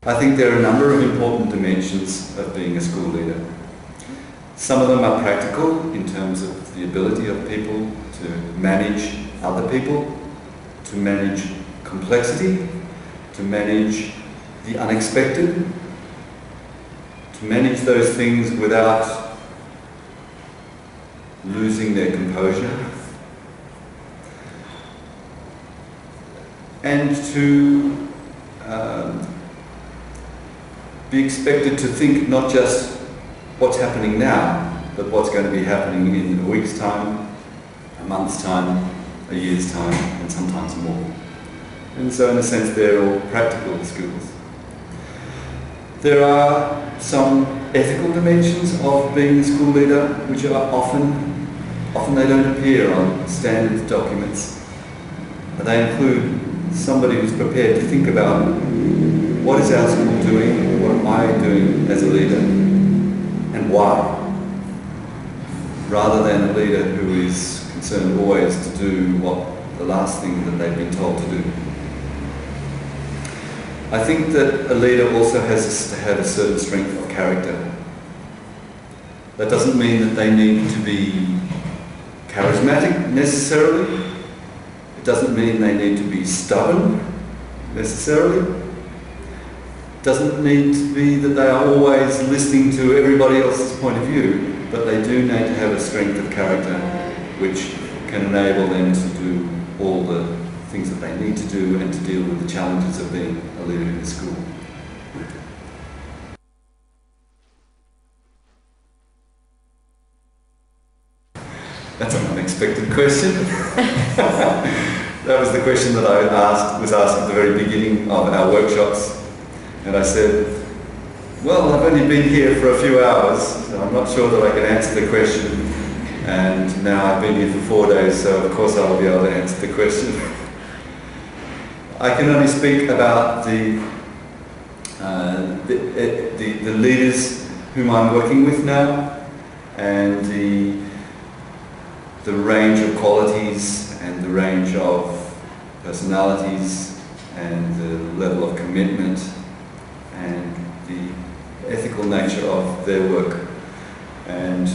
I think there are a number of important dimensions of being a school leader. Some of them are practical in terms of the ability of people to manage other people, to manage complexity, to manage the unexpected, to manage those things without losing their composure, and to be expected to think not just what's happening now, but what's going to be happening in a week's time, a month's time, a year's time, and sometimes more. And so in a sense they're all practical skills. There are some ethical dimensions of being a school leader which are often they don't appear on standard documents. They include somebody who's prepared to think about what is our school doing, what am I doing as a leader, and why, rather than a leader who is concerned always to do what the last thing that they've been told to do. I think that a leader also has to have a certain strength of character. That doesn't mean that they need to be charismatic necessarily. It doesn't mean they need to be stubborn necessarily. It doesn't need to be that they are always listening to everybody else's point of view, but they do need to have a strength of character which can enable them to do all the things that they need to do and to deal with the challenges of being a leader in a school. That's an unexpected question. That was the question that I was asked at the very beginning of our workshops. And I said, well, I've only been here for a few hours, so I'm not sure that I can answer the question. And now I've been here for 4 days, so of course I will be able to answer the question. I can only speak about the leaders whom I'm working with now, and the range of qualities and the range of personalities and the level of commitment and the ethical nature of their work. And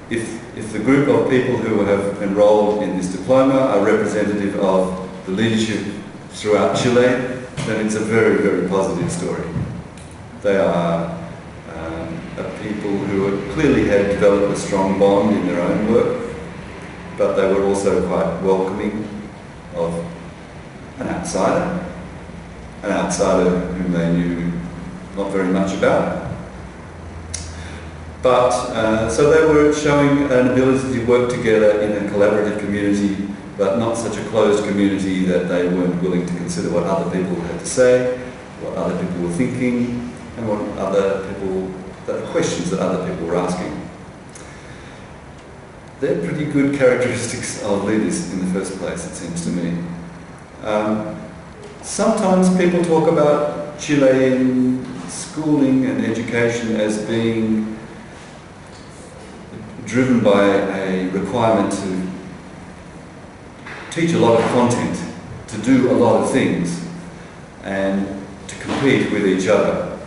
if the group of people who have enrolled in this diploma are representative of the leadership throughout Chile, then it's a very, very positive story. They are people who clearly had developed a strong bond in their own work, but they were also quite welcoming of an outsider whom they knew not very much about. But so they were showing an ability to work together in a collaborative community, but not such a closed community that they weren't willing to consider what other people had to say, what other people were thinking, and what the questions that other people were asking. They're pretty good characteristics of leaders in the first place, it seems to me. Sometimes people talk about Chilean schooling and education as being driven by a requirement to teach a lot of content, to do a lot of things, and to compete with each other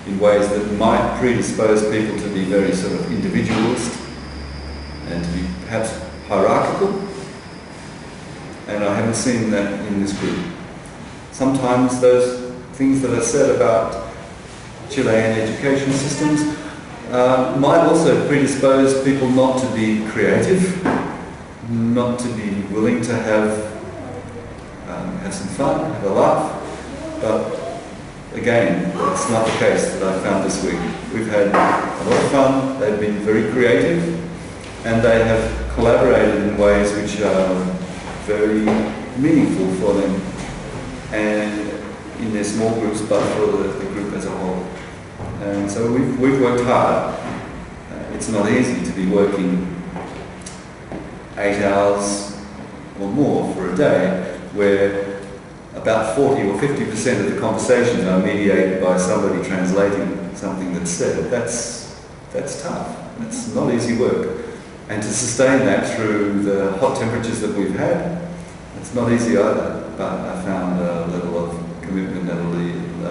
in ways that might predispose people to be very sort of individualist and to be perhaps hierarchical. And I haven't seen that in this group. Sometimes those things that are said about Chilean education systems might also predispose people not to be creative, not to be willing to have some fun, have a laugh. But again, it's not the case that I found this week. We've had a lot of fun, they've been very creative, and they have collaborated in ways which are very meaningful for them, and in their small groups, but for the group as a whole. And so we've worked hard. It's not easy to be working 8 hours or more for a day, where about 40 or 50% of the conversations are mediated by somebody translating something that's said. That's tough. That's not easy work. And to sustain that through the hot temperatures that we've had, it's not easy either. But I found a level of commitment and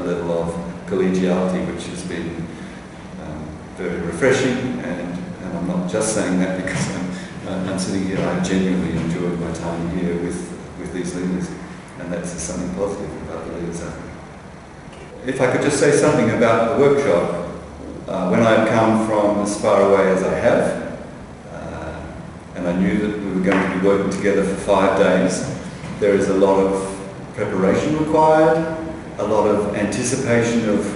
a level of collegiality which has been very refreshing, and I'm not just saying that because I'm sitting here. I genuinely enjoyed my time here with these leaders, and that's something positive about the leaders. If I could just say something about the workshop, when I've come from as far away as I have, and I knew that we were going to be working together for 5 days, there is a lot of preparation required, a lot of anticipation of,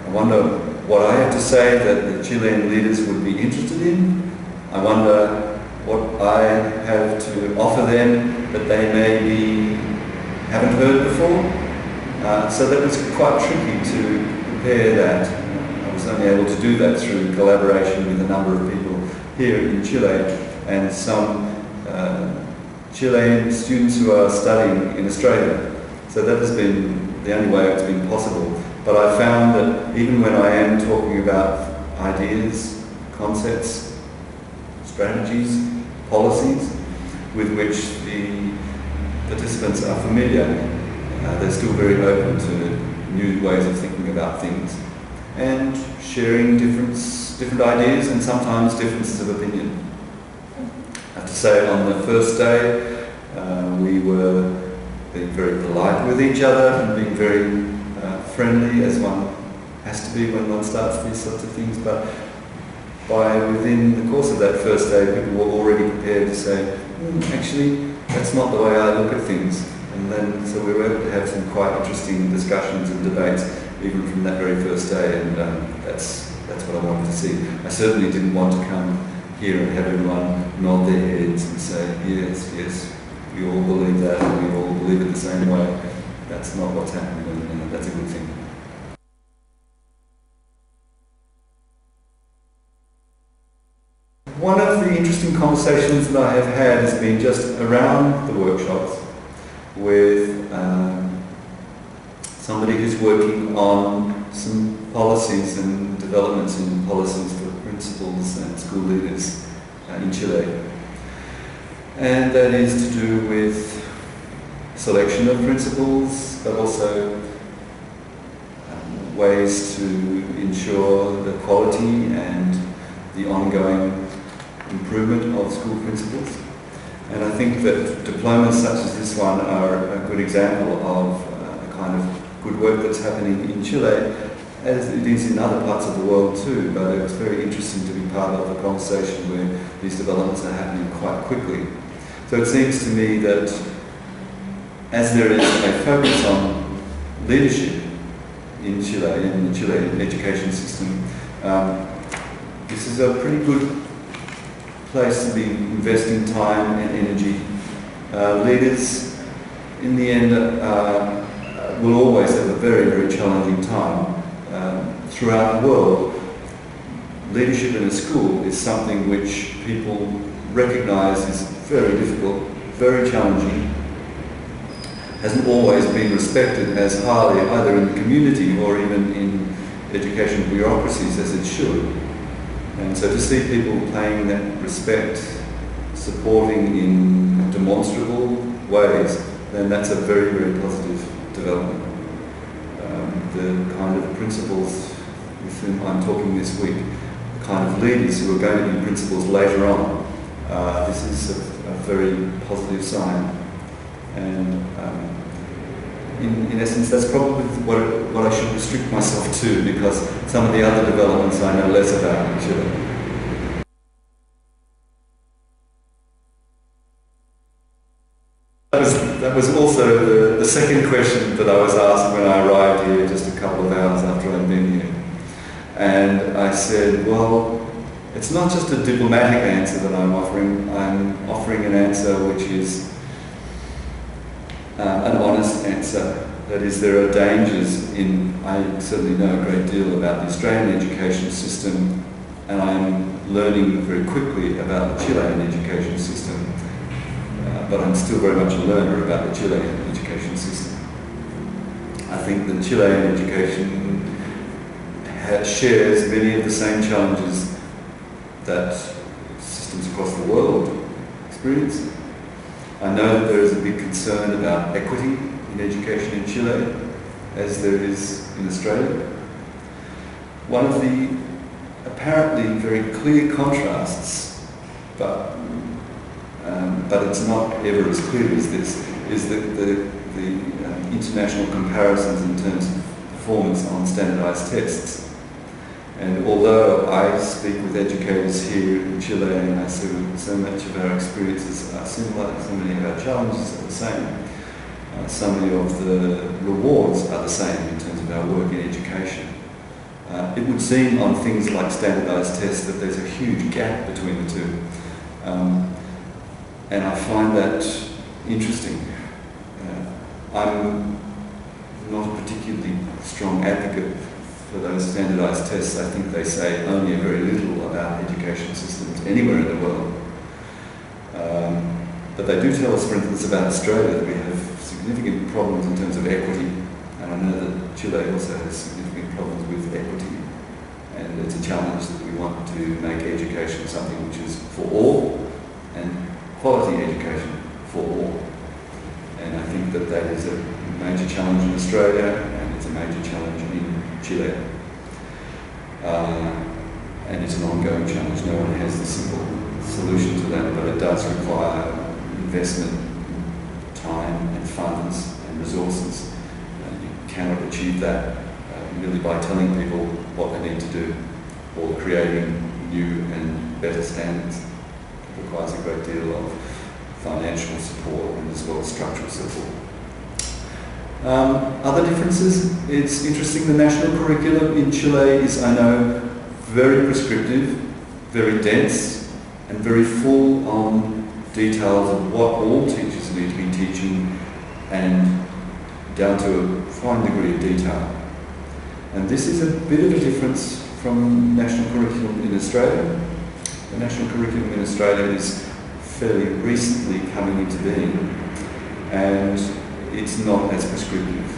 I wonder what I have to say that the Chilean leaders would be interested in. I wonder what I have to offer them that they maybe haven't heard before. So that was quite tricky to prepare that. I was only able to do that through collaboration with a number of people here in Chile and some Chilean students who are studying in Australia. So that has been the only way it's been possible. But I found that even when I am talking about ideas, concepts, strategies, policies with which the participants are familiar, they're still very open to new ways of thinking about things and sharing different ideas and sometimes differences of opinion. I have to say, on the first day, we were being very polite with each other and being very friendly, as one has to be when one starts these sorts of things. But within the course of that first day, people were already prepared to say, actually, that's not the way I look at things. And then, so we were able to have some quite interesting discussions and debates, even from that very first day, and that's what I wanted to see. I certainly didn't want to come here and have everyone nod their heads and say, yes, yes, we all believe that, and we all believe it the same way. That's not what's happening, and that's a good thing. One of the interesting conversations that I have had has been just around the workshops with somebody who's working on some policies and developments in policies for principals and school leaders in Chile. And that is to do with selection of principals, but also ways to ensure the quality and the ongoing improvement of school principals. And I think that diplomas such as this one are a good example of the kind of good work that's happening in Chile, as it is in other parts of the world too. But it was very interesting to be part of a conversation where these developments are happening quite quickly. So it seems to me that as there is a focus on leadership in Chile, in the Chilean education system, this is a pretty good place to be investing time and energy. Leaders, in the end, will always have a very, very challenging time. Throughout the world, leadership in a school is something which people recognise is very difficult, very challenging, hasn't always been respected as highly either in the community or even in education bureaucracies as it should. And so to see people paying that respect, supporting in demonstrable ways, then that's a very, very positive development. The kind of principals with whom I'm talking this week, the kind of leaders who are going to be principals later on, this is a very positive sign. And in essence, that's probably what I should restrict myself to, because some of the other developments I know less about in Chile. That was also the second question that I was asked when I arrived here just a couple of hours after I'd been here. And I said, well, it's not just a diplomatic answer that I'm offering an answer which is an honest answer. That is, there are dangers in, I certainly know a great deal about the Australian education system, and I'm learning very quickly about the Chilean education system. But I'm still very much a learner about the Chilean education system. I think the Chilean education shares many of the same challenges that systems across the world experience. I know that there is a big concern about equity in education in Chile, as there is in Australia. One of the apparently very clear contrasts, but it's not ever as clear as this, is the international comparisons in terms of performance on standardised tests. And although I speak with educators here in Chile, and I see so much of our experiences are similar, so many of our challenges are the same, so many of the rewards are the same in terms of our work in education. It would seem on things like standardised tests that there's a huge gap between the two. And I find that interesting. I'm not a particularly strong advocate for those standardised tests. I think they say only a very little about education systems anywhere in the world. But they do tell us, for instance, about Australia, that we have significant problems in terms of equity. And I know that Chile also has significant problems with equity. And it's a challenge that we want to make education something which is for all, and quality education for all. And I think that that is a major challenge in Australia, and it's a major challenge in Chile. And it's an ongoing challenge. No one has the simple solution to that, but it does require investment, time and funds and resources. You cannot achieve that merely by telling people what they need to do or creating new and better standards. It requires a great deal of financial support and as well as structural support. Other differences, it's interesting, the national curriculum in Chile is, I know, very prescriptive, very dense, and very full on details of what all teachers need to be teaching, and down to a fine degree of detail. And this is a bit of a difference from national curriculum in Australia. The national curriculum in Australia is fairly recently coming into being, and it's not as prescriptive.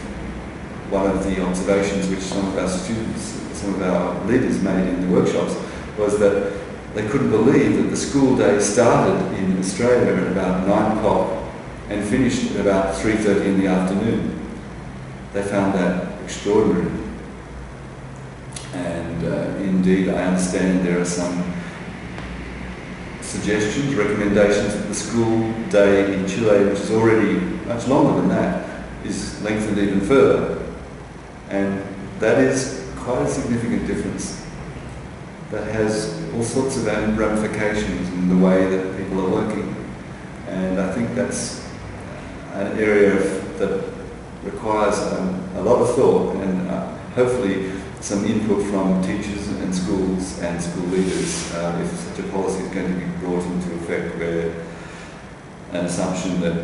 One of the observations which some of our students, some of our leaders made in the workshops was that they couldn't believe that the school day started in Australia at about 9 o'clock and finished at about 3:30 in the afternoon. They found that extraordinary. And indeed, I understand there are some suggestions, recommendations that the school day in Chile, which is already much longer than that, is lengthened even further. And that is quite a significant difference. That has all sorts of ramifications in the way that people are working. And I think that's an area that requires a lot of thought, and hopefully some input from teachers and schools and school leaders if such a policy is going to be brought into effect, where an assumption that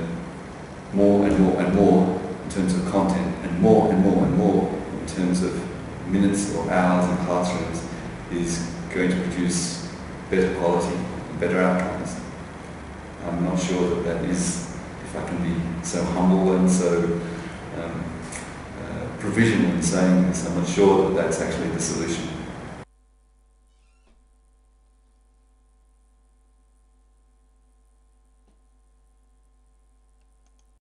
more and more and more in terms of content and more and more and more in terms of minutes or hours in classrooms is going to produce better quality and better outcomes. I'm not sure that that is, if I can be so humble and so provisional in saying this, I'm not sure that that's actually the solution.